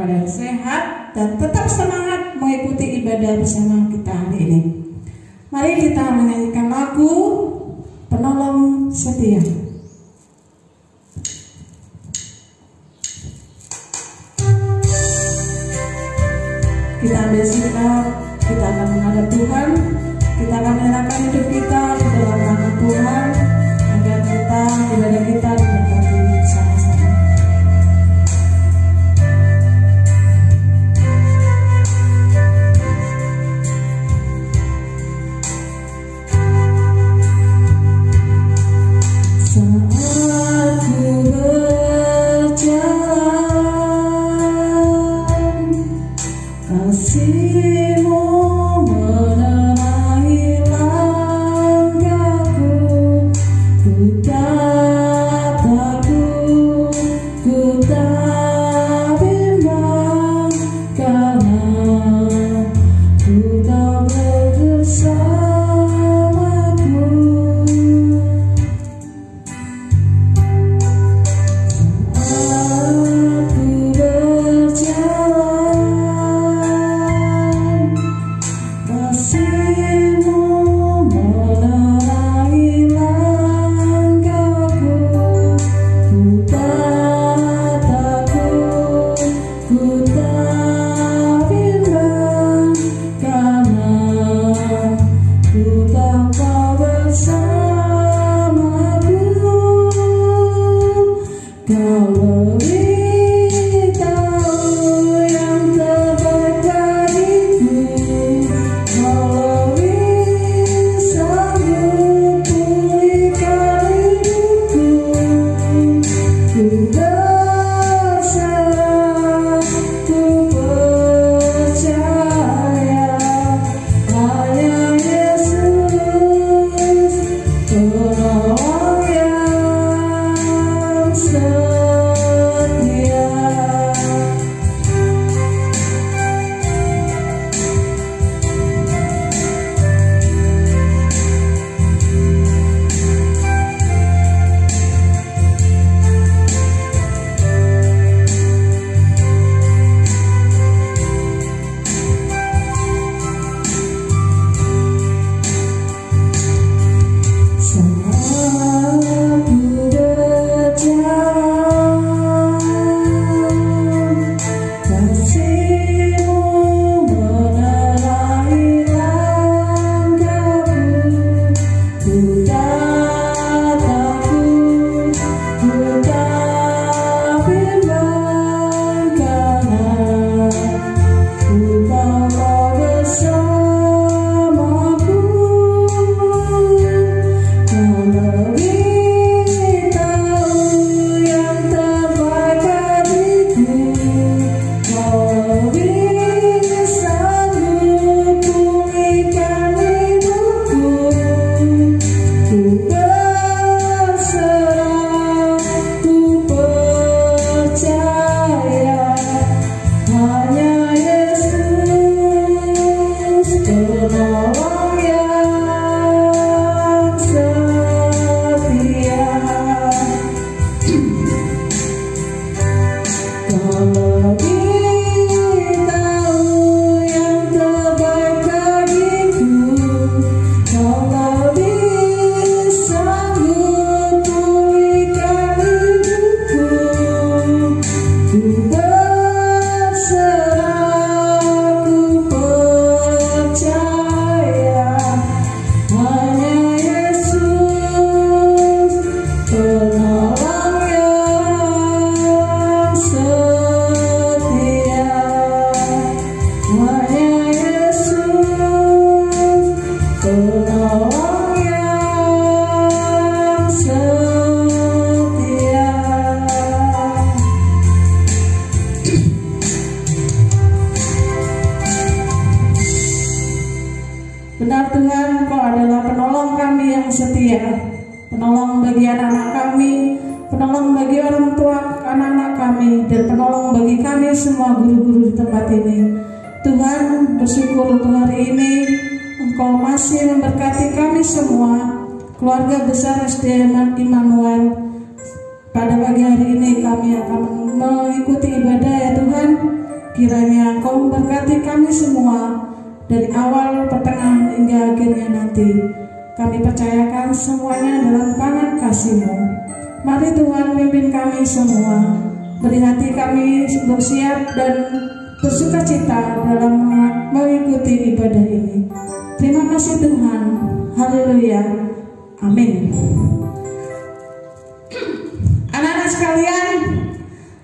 keadaan sehat dan tetap semangat mengikuti ibadah bersama kita hari ini. Mari kita menyanyikan lagu Penolong Setia. Kita ambil sikap, kita akan menghadap Tuhan, kita akan menyerahkan hidup kita di dalam tangan Tuhan, agar ibadah kita diberkati bersama-sama. Saat ku berjalan, kasih-Mu menerangi langkahku. Ku tak takut, ku tak bimbang, karena ku tak bersamaku. Saat ku berjalan, kasih-Mu menerangi langkahku. Ku tak takut, ku tak bimbang, karena ku tahu Kau bersamaku. Kau lebih tahu yang terbaik bagiku. Kau lebih sanggup pulihkan hidupku. Ku berserah, ku percaya, hanya Yesus penolong yang setia. Saat ku berjalan, kasih-Mu menerangi langkahku. Ku tak takut, ku tak bimbang, karena ku tahu Kau bersamaku. Kau lebih tahu yang terbaik bagiku. Kau lebih sanggup pulihkan hidupku. Ku berserah, ku percaya, hanya Yesus penolong yang setia. Kau lebih tahu yang terbaik bagiku. Kau lebih sanggup pulihkan hidupku. Ku berserah, ku percaya, hanya Yesus penolong yang setia. Hanya Yesus penolong yang setia. Benar Tuhan, Kau adalah penolong kami yang setia, penolong bagi anak-anak kami, penolong bagi orang tua anak-anak kami, dan penolong bagi kami semua guru-guru di tempat ini. Tuhan, bersyukur untuk hari ini Engkau masih memberkati kami semua, keluarga besar SDN Immanuel. Pada pagi hari ini kami akan mengikuti ibadah ya Tuhan. Kiranya Engkau memberkati kami semua dari awal, pertengahan, hingga akhirnya nanti. Kami percayakan semuanya dalam tangan kasih-Mu. Mari Tuhan pimpin kami semua. Beri hati kami untuk siap dan bersuka cita dalam mengikuti ibadah ini. Terima kasih Tuhan. Haleluya. Amin. Anak-anak sekalian,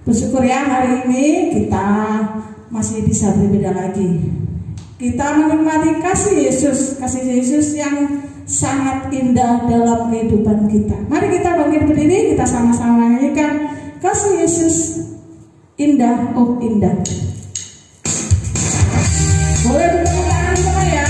bersyukur ya hari ini kita masih bisa berbeda lagi. Kita menikmati kasih Yesus yang sangat indah dalam kehidupan kita. Mari kita bangkit berdiri, kita sama-sama nyanyikan kasih Yesus indah, oh indah. Boleh bertepuk tangan semua ya.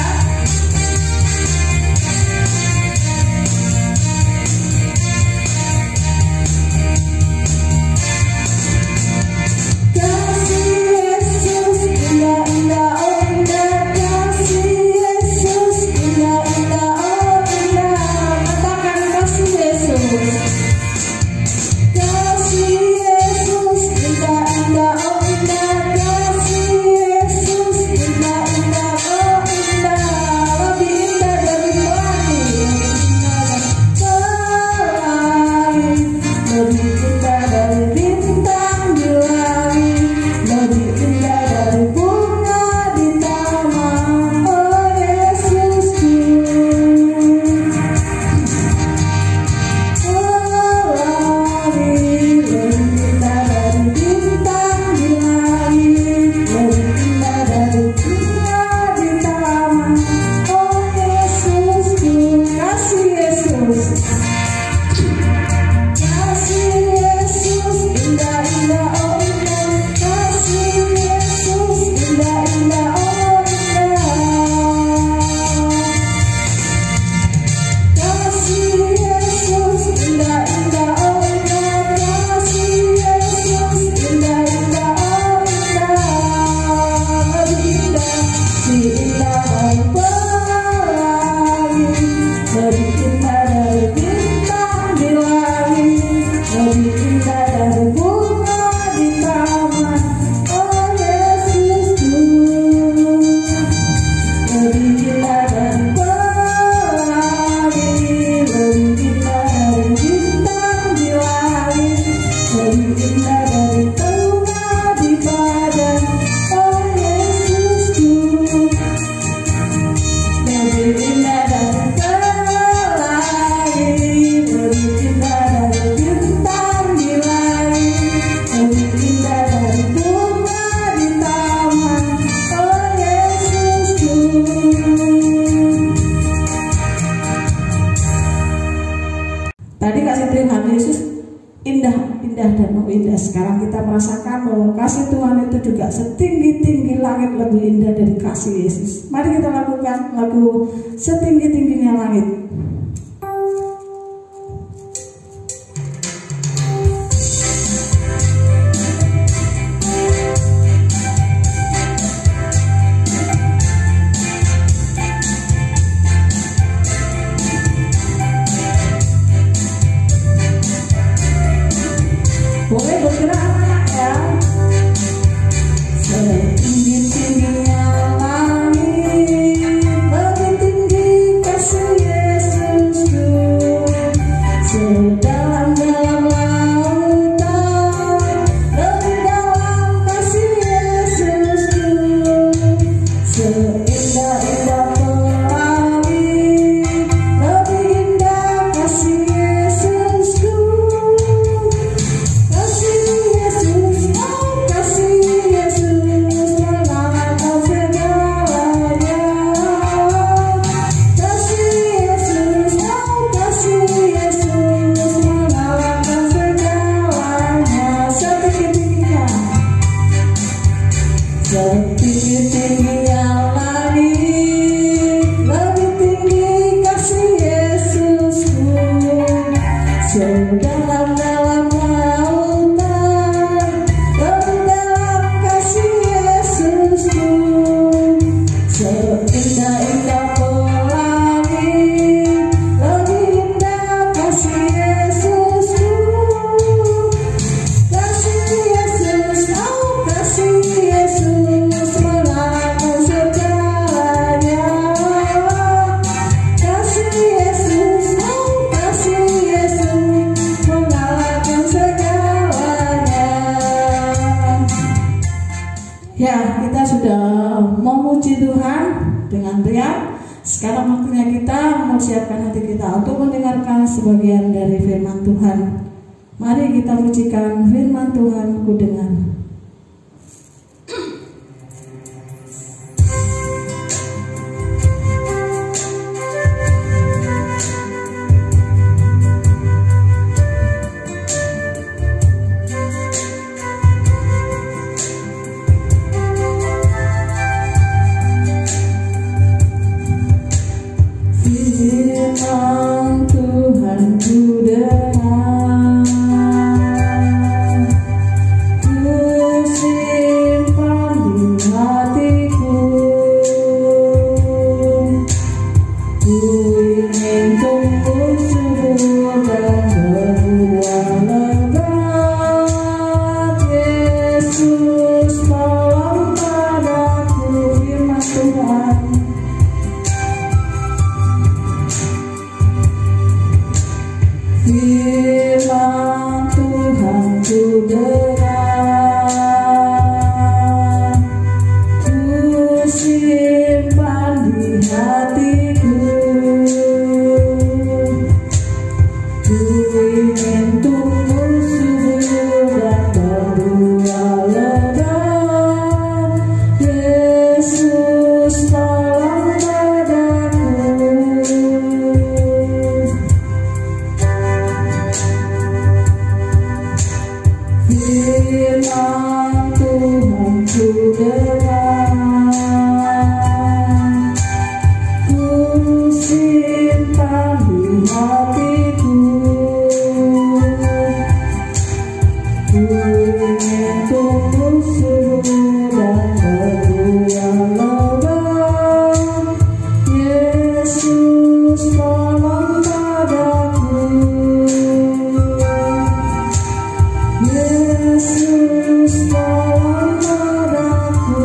Sekarang kita merasakan bahwa kasih Tuhan itu juga setinggi-tinggi langit lebih indah dari kasih Yesus. Mari kita lakukan lagu setinggi-tingginya langit. Boleh bergerak ya. Setinggi-tingginya langit, lebih tinggi kasih Yesus. sudah memuji Tuhan dengan riang, sekarang waktunya kita mempersiapkan hati kita untuk mendengarkan sebagian dari firman Tuhan. Mari kita mujikan firman Tuhan. Ku dengar. Firman Tuhan ku dengar, ku simpan di hatiku, ku ingin tumbuh subur dan berbuah lebat. Yesus tolong padaku, firman Tuhan. Firman Tuhan ku dengar, ku simpan di hatiku, ku ingin tumbuh subur dan berbuah lebat. Yesus tolong padaku. Firman Tuhan ku dengar, ku simpan di hatiku, ku ingin tumbuh subur dan berbuah lebat. Yesus tolong padaku, Yesus tolong padaku.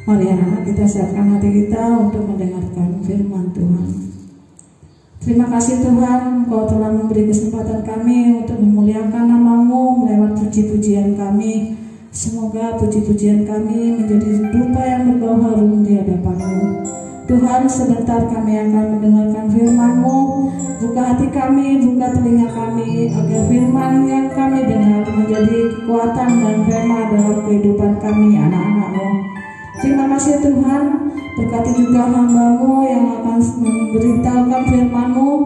Mari anak-anak, kita siapkan hati kita untuk mendengarkan firman Tuhan. Terima kasih Tuhan, Engkau telah memberi kesempatan kami untuk memuliakan nama-Mu lewat puji-pujian kami. Semoga puji-pujian kami menjadi dupa yang berbau harum di hadapan-Mu. Tuhan, sebentar kami akan mendengarkan firman-Mu. Buka hati kami, buka telinga kami, agar firman yang kami dengar menjadi kekuatan dan rema dalam kehidupan kami, anak-anak-Mu. Terima kasih Tuhan, berkati juga hamba-Mu yang akan memberitahukan firman-Mu.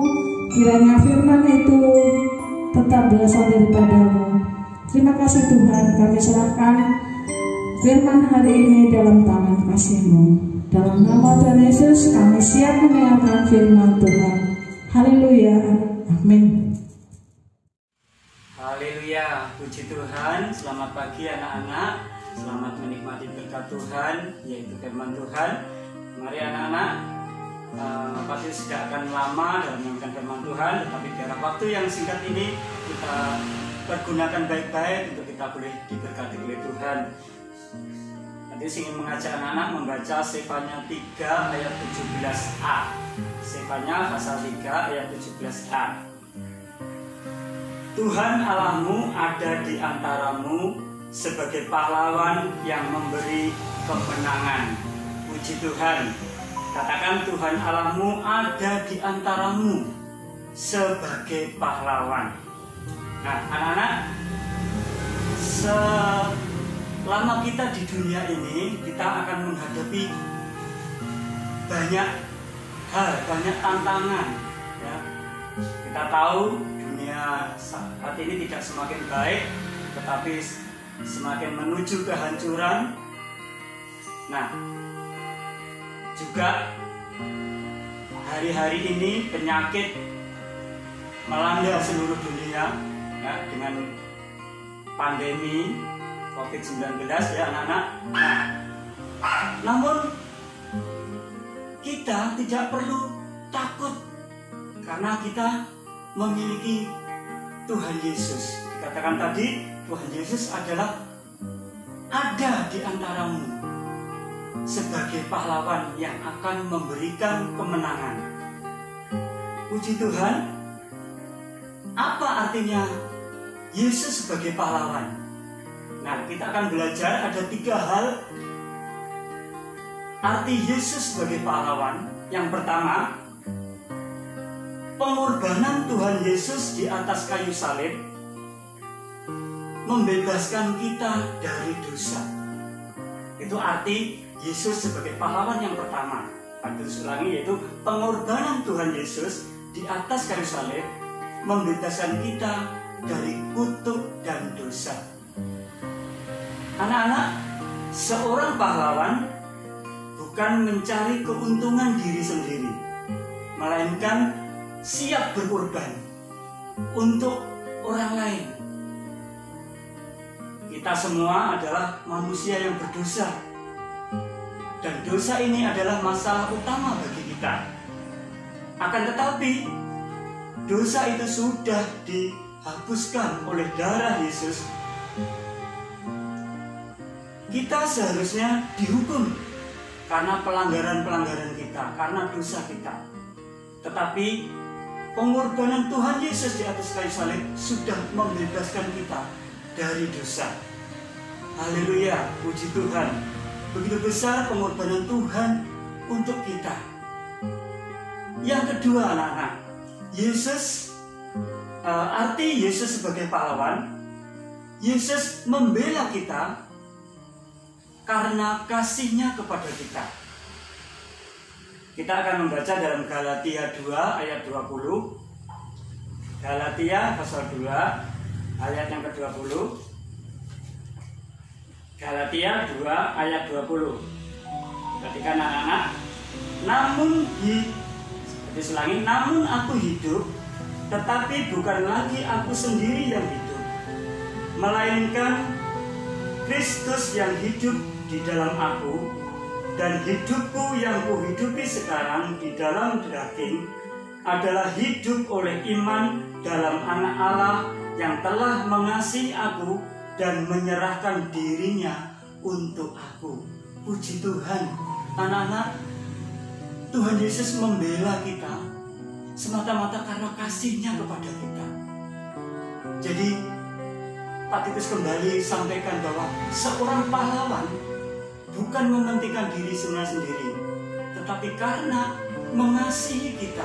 Kiranya firman itu tetap berasal daripada-Mu. Terima kasih Tuhan, kami serahkan firman hari ini dalam tangan kasih-Mu. Dalam nama Tuhan Yesus kami siap mendengarkan firman Tuhan. Haleluya, amin. Haleluya, puji Tuhan. Selamat pagi anak-anak. Selamat menikmati berkat Tuhan, yaitu firman Tuhan. Mari anak-anak, pasti tidak akan lama dalam mendengarkan firman Tuhan, tetapi dalam waktu yang singkat ini kita pergunakan baik-baik untuk kita boleh diberkati oleh Tuhan. Nanti saya ingin mengajak anak-anak membaca Sefanya 3 ayat 17a. Sefanya pasal 3 ayat 17a. Tuhan Allahmu ada di antaramu sebagai pahlawan yang memberi kemenangan. Puji Tuhan. Katakan, Tuhan Allahmu ada di antaramu sebagai pahlawan. Nah, anak-anak, selama kita di dunia ini, kita akan menghadapi banyak hal, banyak tantangan. Ya. Kita tahu dunia saat ini tidak semakin baik, tetapi semakin menuju kehancuran. Nah, juga hari-hari ini penyakit melanda seluruh dunia, ya, dengan pandemi COVID-19, ya anak-anak. Nah, namun kita tidak perlu takut karena kita memiliki Tuhan Yesus. Dikatakan tadi, Tuhan Yesus adalah ada di antaramu. sebagai pahlawan yang akan memberikan kemenangan. Puji Tuhan. Apa artinya Yesus sebagai pahlawan? Nah, kita akan belajar ada 3 hal arti Yesus sebagai pahlawan. Yang pertama, pengorbanan Tuhan Yesus di atas kayu salib membebaskan kita dari dosa. Itu arti Yesus sebagai pahlawan yang pertama. Aku ulangi, yaitu pengorbanan Tuhan Yesus di atas kayu salib membebaskan kita dari kutuk dan dosa. Anak-anak, seorang pahlawan bukan mencari keuntungan diri sendiri, melainkan siap berkorban untuk orang lain. Kita semua adalah manusia yang berdosa, dan dosa ini adalah masalah utama bagi kita. Akan tetapi dosa itu sudah dihapuskan oleh darah Yesus. Kita seharusnya dihukum karena pelanggaran-pelanggaran kita, karena dosa kita. Tetapi pengorbanan Tuhan Yesus di atas kayu salib sudah membebaskan kita dari dosa. Haleluya, puji Tuhan. Begitu besar pengorbanan Tuhan untuk kita. Yang kedua, anak-anak, Yesus, arti Yesus sebagai pahlawan, Yesus membela kita karena kasih-Nya kepada kita. Kita akan membaca dalam Galatia 2 ayat 20. Galatia pasal 2 ayat yang ke-20. Galatia 2 ayat 20. Ketika anak-anak, namun aku hidup, tetapi bukan lagi aku sendiri yang hidup, melainkan Kristus yang hidup di dalam aku, dan hidupku yang kuhidupi sekarang di dalam daging adalah hidup oleh iman dalam Anak Allah yang telah mengasihi aku dan menyerahkan dirinya untuk aku. Puji Tuhan, anak-anak, Tuhan Yesus membela kita semata-mata karena kasih-Nya kepada kita. Jadi Pak Titus kembali sampaikan bahwa seorang pahlawan bukan mementingkan diri sendiri, tetapi karena mengasihi kita.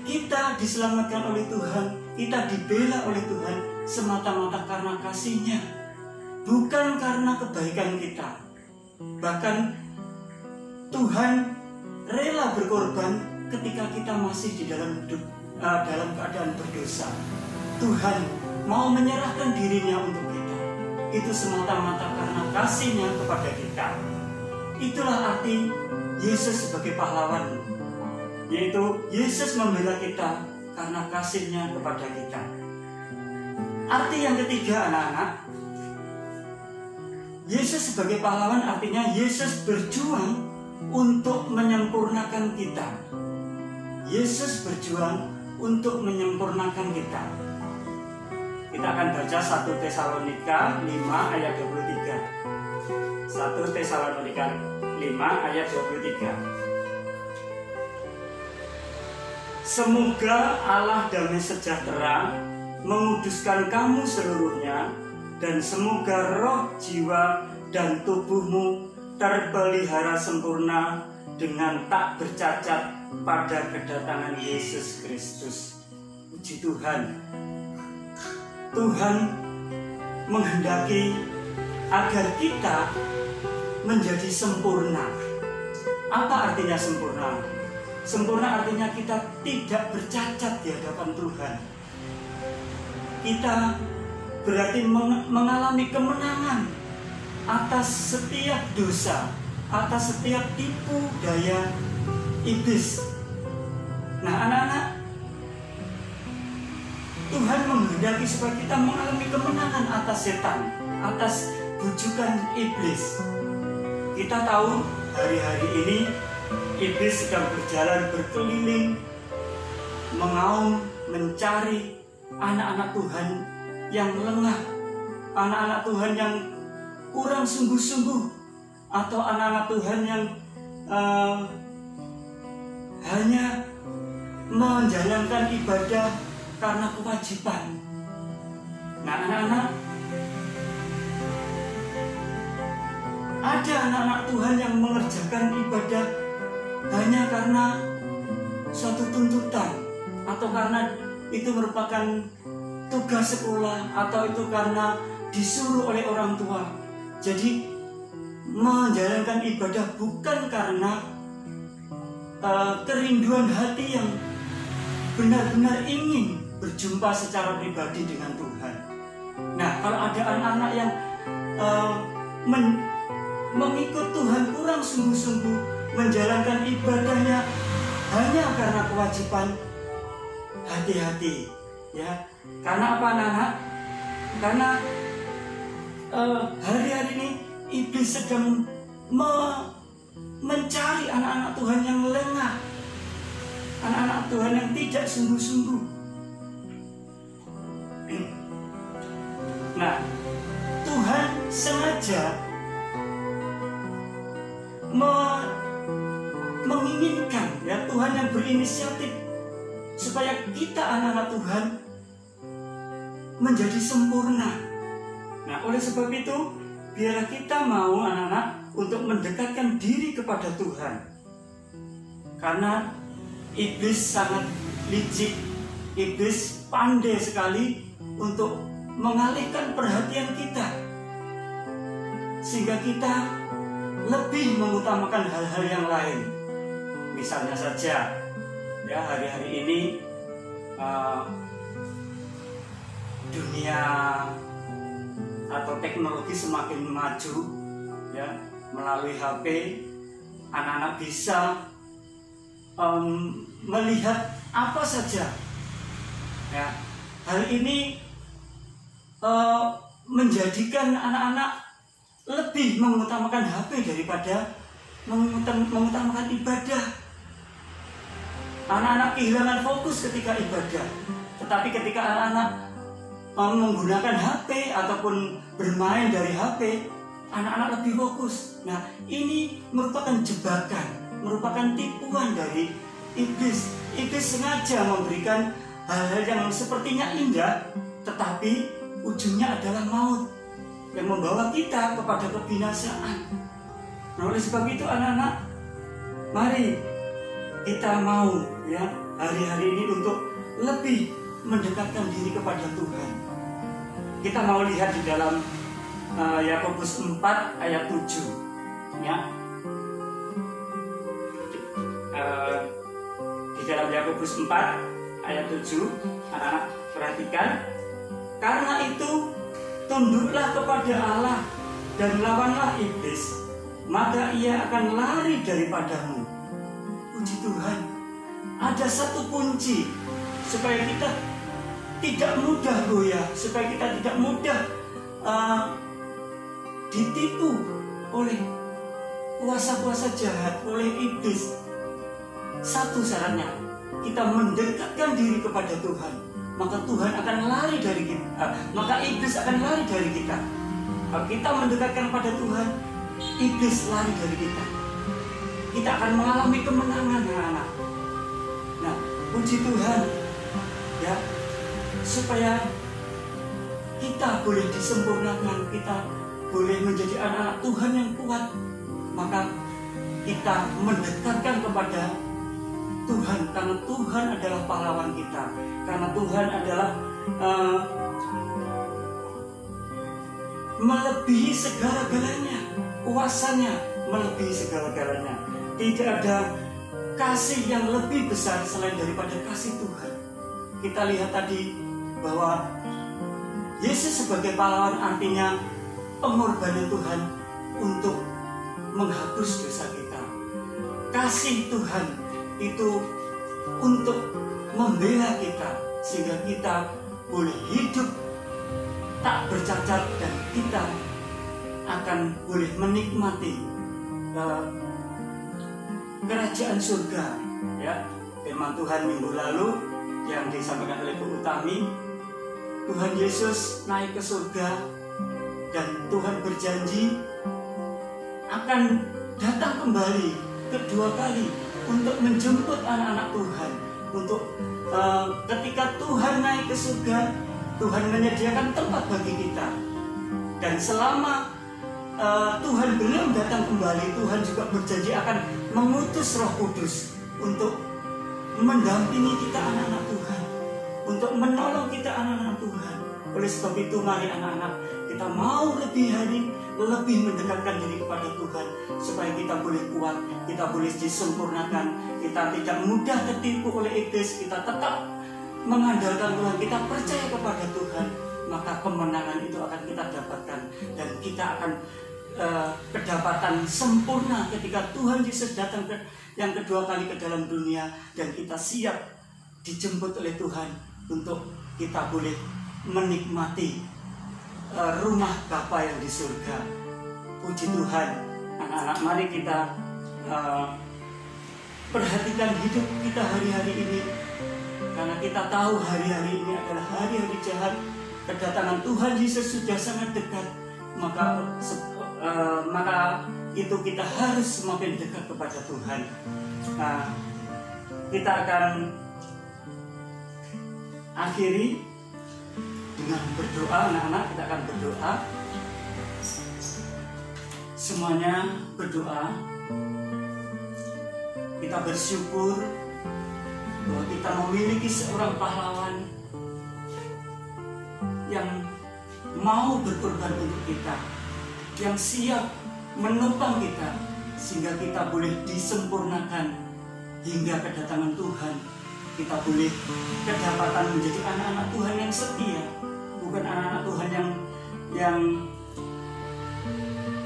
Kita diselamatkan oleh Tuhan, kita dibela oleh Tuhan semata-mata karena kasih-Nya, bukan karena kebaikan kita. Bahkan Tuhan rela berkorban ketika kita masih di dalam keadaan berdosa. Tuhan mau menyerahkan dirinya untuk kita. Itu semata-mata karena kasih-Nya kepada kita. Itulah arti Yesus sebagai pahlawan, yaitu Yesus membela kita karena kasih-Nya kepada kita. Arti yang ketiga, anak-anak, Yesus sebagai pahlawan artinya Yesus berjuang untuk menyempurnakan kita. Yesus berjuang untuk menyempurnakan kita. Kita akan baca 1 Tesalonika 5 ayat 23. 1 Tesalonika 5 ayat 23. Semoga Allah damai sejahtera menguduskan kamu seluruhnya, dan semoga roh, jiwa, dan tubuhmu terpelihara sempurna dengan tak bercacat pada kedatangan Yesus Kristus. Puji Tuhan. Tuhan menghendaki agar kita menjadi sempurna. Apa artinya sempurna? Sempurna artinya kita tidak bercacat di hadapan Tuhan. Kita berarti mengalami kemenangan atas setiap dosa, atas setiap tipu daya iblis. Nah, anak-anak, Tuhan menghendaki supaya kita mengalami kemenangan atas setan, atas bujukan iblis. Kita tahu hari-hari ini iblis sedang berjalan berkeliling, mengaum, mencari anak-anak Tuhan yang lengah, anak-anak Tuhan yang kurang sungguh-sungguh atau anak-anak Tuhan yang hanya menjalankan ibadah karena kewajiban. Nah, anak-anak, ada anak-anak Tuhan yang mengerjakan ibadah hanya karena suatu tuntutan, atau karena itu merupakan tugas sekolah, atau itu karena disuruh oleh orang tua. Jadi menjalankan ibadah bukan karena kerinduan hati yang benar-benar ingin berjumpa secara pribadi dengan Tuhan. Nah, kalau ada anak-anak yang mengikut Tuhan kurang sungguh-sungguh, menjalankan ibadahnya hanya karena kewajiban, hati-hati ya. Karena apa, anak-anak? Karena hari-hari ini iblis sedang mencari anak-anak Tuhan yang lengah, anak-anak Tuhan yang tidak sungguh-sungguh. Nah, Tuhan sengaja menginginkan, ya, Tuhan yang berinisiatif supaya kita anak-anak Tuhan menjadi sempurna. Nah, oleh sebab itu, biarlah kita mau anak-anak untuk mendekatkan diri kepada Tuhan. Karena iblis sangat licik, iblis pandai sekali untuk mengalihkan perhatian kita, sehingga kita lebih mengutamakan hal-hal yang lain. Misalnya saja, ya, hari-hari ini dunia atau teknologi semakin maju, ya. Melalui HP anak-anak bisa melihat apa saja, ya. Hal ini menjadikan anak-anak lebih mengutamakan HP daripada mengutamakan ibadah. Anak-anak kehilangan fokus ketika ibadah, tetapi ketika anak-anak menggunakan HP ataupun bermain dari HP, anak-anak lebih fokus. Nah, ini merupakan jebakan, merupakan tipuan dari iblis. Iblis sengaja memberikan hal-hal yang sepertinya indah, tetapi ujungnya adalah maut yang membawa kita kepada kebinasaan. Nah, oleh sebab itu anak-anak, mari kita mau, ya, hari-hari ini untuk lebih mendekatkan diri kepada Tuhan. Kita mau lihat di dalam Yakobus 4 ayat 7, ya. Di dalam Yakobus 4 ayat 7, anak-anak perhatikan. Karena itu tunduklah kepada Allah dan lawanlah iblis, maka ia akan lari daripadamu. Puji Tuhan, ada satu kunci supaya kita tidak mudah goyah, supaya kita tidak mudah ditipu oleh kuasa-kuasa jahat, oleh iblis. Satu syaratnya, kita mendekatkan diri kepada Tuhan, maka Tuhan akan lari dari kita, maka iblis akan lari dari kita. Kalau kita mendekatkan pada Tuhan, iblis lari dari kita. Kita akan mengalami kemenangan, anak-anak. Nah, puji Tuhan, ya, supaya kita boleh disempurnakan, kita boleh menjadi anak-anak Tuhan yang kuat, maka kita mendekatkan kepada Tuhan, karena Tuhan adalah pahlawan kita, karena Tuhan adalah melebihi segala-galanya, kuasanya melebihi segala-galanya. Tidak ada kasih yang lebih besar selain daripada kasih Tuhan. Kita lihat tadi bahwa Yesus sebagai pahlawan artinya pengorbanan Tuhan untuk menghapus dosa kita. Kasih Tuhan itu untuk membela kita, sehingga kita boleh hidup tak bercacat dan kita akan boleh menikmati kerajaan surga, ya. Firman Tuhan minggu lalu yang disampaikan oleh Bu Utami, Tuhan Yesus naik ke surga dan Tuhan berjanji akan datang kembali kedua kali untuk menjemput anak-anak Tuhan. Untuk ketika Tuhan naik ke surga, Tuhan menyediakan tempat bagi kita. Dan selama Tuhan belum datang kembali, Tuhan juga berjanji akan mengutus Roh Kudus untuk mendampingi kita anak-anak Tuhan, untuk menolong kita anak-anak Tuhan. Oleh sebab itu mari anak-anak, kita mau lebih mendekatkan diri kepada Tuhan, supaya kita boleh kuat, kita boleh disempurnakan, kita tidak mudah tertipu oleh iblis, kita tetap mengandalkan Tuhan, kita percaya kepada Tuhan, maka kemenangan itu akan kita dapatkan, dan kita akan kedapatan sempurna ketika Tuhan Yesus datang yang kedua kali ke dalam dunia, dan kita siap dijemput oleh Tuhan untuk kita boleh menikmati rumah Bapa yang di surga. Puji Tuhan, anak-anak, mari kita perhatikan hidup kita hari-hari ini, karena kita tahu hari-hari ini adalah hari-hari jahat. Kedatangan Tuhan Yesus sudah sangat dekat, maka itu kita harus semakin dekat kepada Tuhan. Nah, kita akan akhiri dengan berdoa. Anak-anak, kita akan berdoa. Semuanya berdoa. Kita bersyukur bahwa kita memiliki seorang pahlawan yang mau berkorban untuk kita, yang siap menopang kita, sehingga kita boleh disempurnakan hingga kedatangan Tuhan. Kita boleh kedapatan menjadi anak-anak Tuhan yang setia, bukan anak-anak Tuhan yang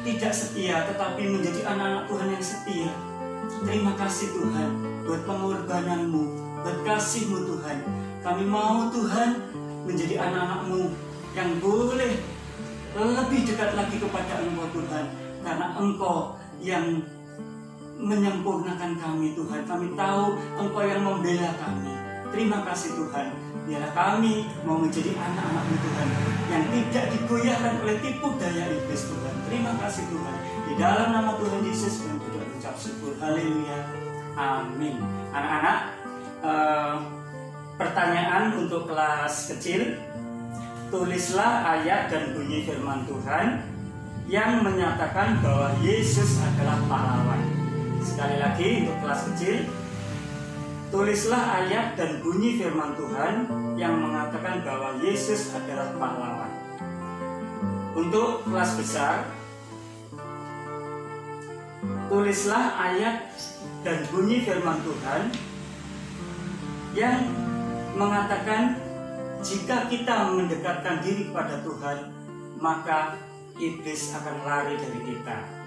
tidak setia, tetapi menjadi anak-anak Tuhan yang setia. Terima kasih Tuhan buat pengorbananmu, buat kasih-Mu Tuhan. Kami mau Tuhan menjadi anak-anak-Mu yang boleh lebih dekat lagi kepada Engkau Tuhan, karena Engkau yang menyempurnakan kami Tuhan. Kami tahu Engkau yang membela kami. Terima kasih Tuhan. Biarlah kami mau menjadi anak-anak-Mu Tuhan, yang tidak digoyahkan oleh tipu daya iblis Tuhan. Terima kasih Tuhan. Di dalam nama Tuhan Yesus kami berdoa ucap syukur. Haleluya. Amin. Anak-anak, pertanyaan untuk kelas kecil. Tulislah ayat dan bunyi firman Tuhan yang menyatakan bahwa Yesus adalah pahlawan. Sekali lagi untuk kelas kecil, tulislah ayat dan bunyi firman Tuhan yang mengatakan bahwa Yesus adalah pahlawan. Untuk kelas besar, tulislah ayat dan bunyi firman Tuhan yang mengatakan jika kita mendekatkan diri kepada Tuhan, maka iblis akan lari dari kita.